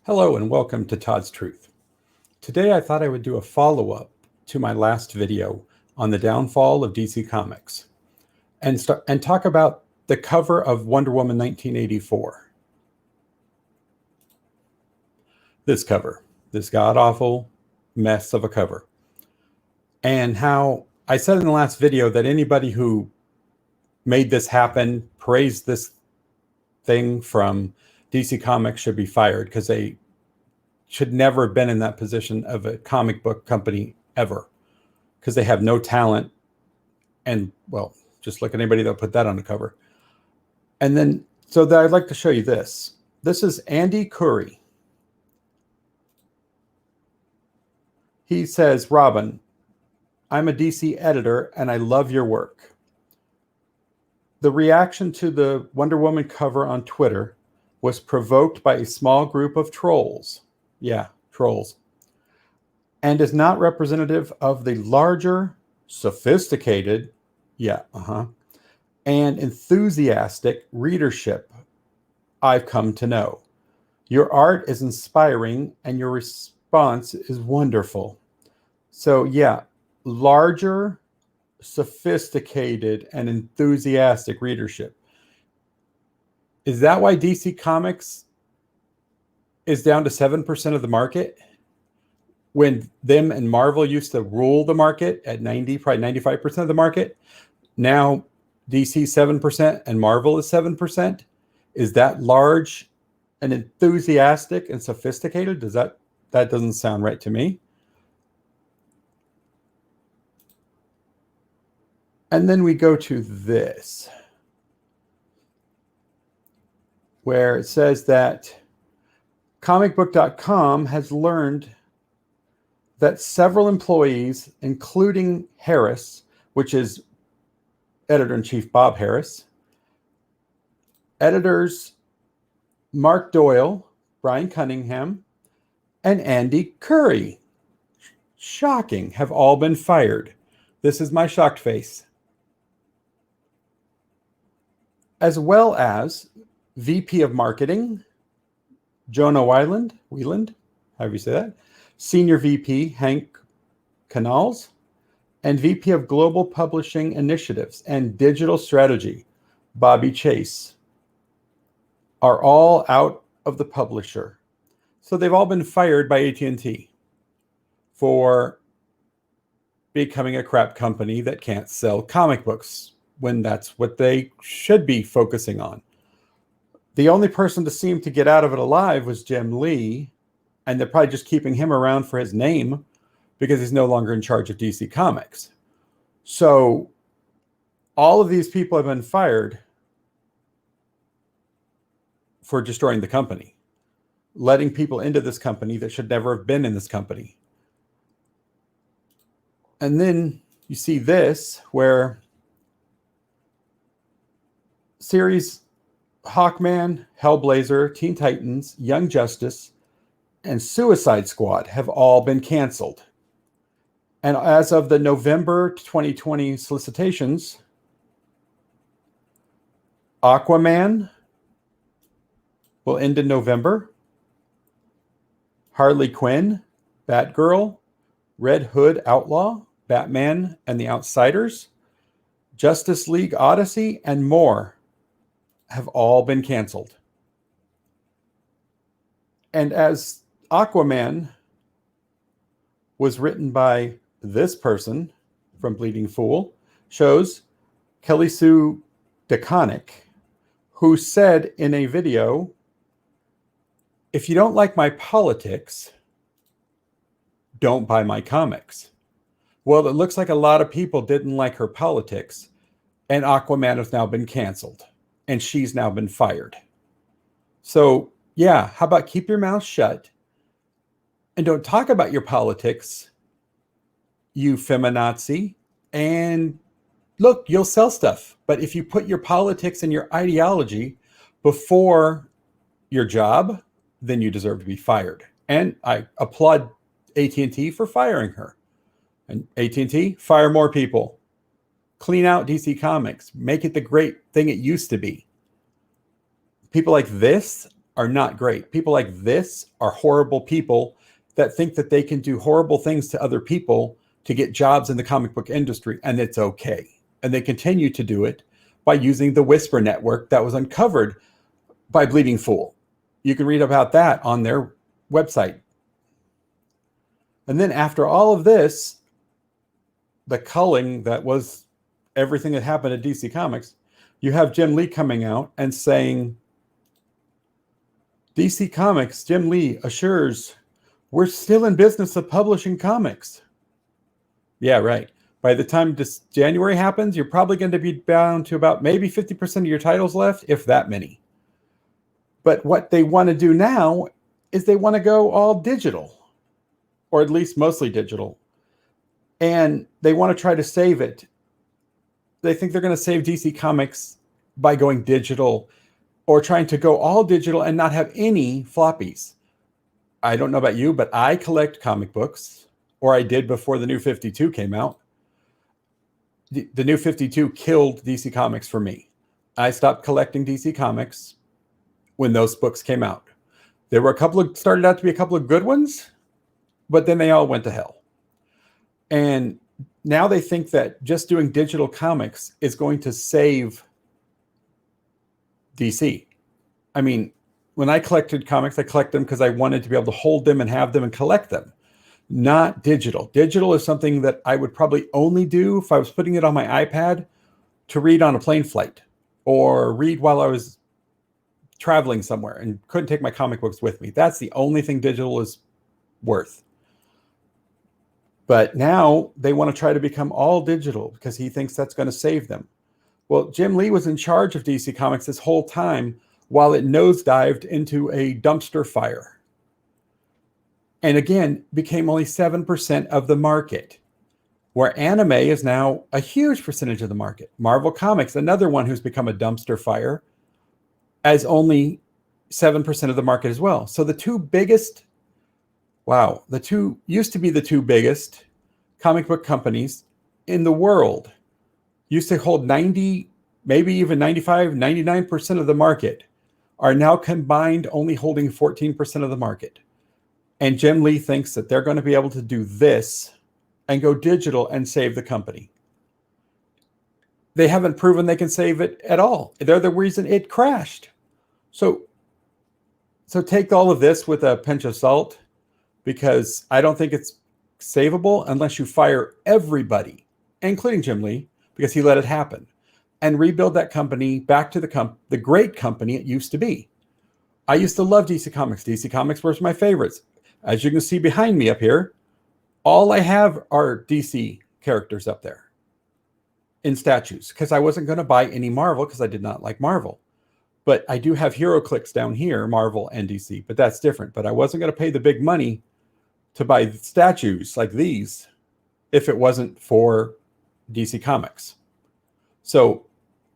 Hello and welcome to Todd's Truth. Today I thought I would do a follow-up to my last video on the downfall of DC Comics and talk about the cover of Wonder Woman 1984. This cover, this god-awful mess of a cover. And how I said in the last video that anybody who made this happen, praised this thing from DC Comics should be fired because they should never have been in that position of a comic book company ever, because they have no talent. And well, just look at anybody that put that on the cover. And then, so that I'd like to show you this. This is Andy Curry. He says, Robin, I'm a DC editor and I love your work. The reaction to the Wonder Woman cover on Twitter was provoked by a small group of trolls. Yeah, trolls. And is not representative of the larger, sophisticated, and enthusiastic readership I've come to know. Your art is inspiring and your response is wonderful. So yeah, larger, sophisticated, and enthusiastic readership. Is that why DC Comics is down to 7% of the market, when them and Marvel used to rule the market at 90, probably 95% of the market? Now DC 7% and Marvel is 7%. Is that large and enthusiastic and sophisticated? That doesn't sound right to me. And then we go to this, where it says that comicbook.com has learned that several employees, including Harris, which is editor-in-chief Bob Harris, editors Mark Doyle, Brian Cunningham, and Andy Curry, shocking, have all been fired. This is my shocked face. As well as VP of Marketing, Jonah Wieland, however you say that, Senior VP, Hank Canals, and VP of Global Publishing Initiatives and Digital Strategy, Bobby Chase, are all out of the publisher. So they've all been fired by AT&T for becoming a crap company that can't sell comic books when that's what they should be focusing on. The only person to seem to get out of it alive was Jim Lee, and they're probably just keeping him around for his name because he's no longer in charge of DC Comics. So all of these people have been fired for destroying the company, letting people into this company that should never have been in this company. And then you see this, where series Hawkman, Hellblazer, Teen Titans, Young Justice, and Suicide Squad have all been canceled. And as of the November 2020 solicitations, Aquaman will end in November. Harley Quinn, Batgirl, Red Hood Outlaw, Batman and the Outsiders, Justice League Odyssey, and more have all been canceled. And as Aquaman was written by this person from Bleeding Fool, shows Kelly Sue DeConnick, who said in a video, if you don't like my politics, don't buy my comics. Well, it looks like a lot of people didn't like her politics, and Aquaman has now been canceled, and she's now been fired. So yeah, how about keep your mouth shut and don't talk about your politics, you feminazi, and look, you'll sell stuff. But if you put your politics and your ideology before your job, then you deserve to be fired. And I applaud AT&T for firing her. And AT&T, fire more people. Clean out DC Comics. Make it the great thing it used to be. People like this are not great. People like this are horrible people that think that they can do horrible things to other people to get jobs in the comic book industry, and it's okay. And they continue to do it by using the Whisper Network that was uncovered by Bleeding Fool. You can read about that on their website. And then after all of this, the culling that was everything that happened at DC Comics, you have Jim Lee coming out and saying, DC Comics, Jim Lee assures, we're still in business of publishing comics. Yeah, right. By the time this January happens, you're probably going to be down to about maybe 50% of your titles left, if that many. But what they want to do now is they want to go all digital, or at least mostly digital. And they want to try to save it. They think they're going to save DC Comics by going digital or trying to go all digital and not have any floppies. I don't know about you, but I collect comic books, or I did before the New 52 came out. The New 52 killed DC Comics for me. I stopped collecting DC Comics when those books came out. There were started out to be a couple of good ones, but then they all went to hell. And now they think that just doing digital comics is going to save DC. I mean, when I collected comics, I collected them because I wanted to be able to hold them and have them and collect them, not digital. Digital is something that I would probably only do if I was putting it on my iPad to read on a plane flight or read while I was traveling somewhere and couldn't take my comic books with me. That's the only thing digital is worth. But now they want to try to become all digital because he thinks that's going to save them. Well, Jim Lee was in charge of DC Comics this whole time while it nosedived into a dumpster fire. And again, became only 7% of the market, where anime is now a huge percentage of the market. Marvel Comics, another one who's become a dumpster fire, as only 7% of the market as well. So the two biggest, used to be the two biggest comic book companies in the world, used to hold 90, maybe even 95, 99% of the market, are now combined only holding 14% of the market. And Jim Lee thinks that they're going to be able to do this and go digital and save the company. They haven't proven they can save it at all. They're the reason it crashed. So take all of this with a pinch of salt, because I don't think it's savable unless you fire everybody, including Jim Lee, because he let it happen, and rebuild that company back to the great company it used to be. I used to love DC Comics. DC Comics was my favorites. As you can see behind me up here, all I have are DC characters up there in statues, because I wasn't going to buy any Marvel because I did not like Marvel. But I do have HeroClix down here, Marvel and DC, but that's different. But I wasn't going to pay the big money to buy statues like these if it wasn't for DC Comics. So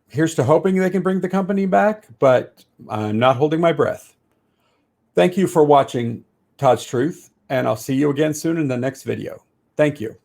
here's to hoping they can bring the company back, but I'm not holding my breath. Thank you for watching Todd's Truth, and I'll see you again soon in the next video. Thank you.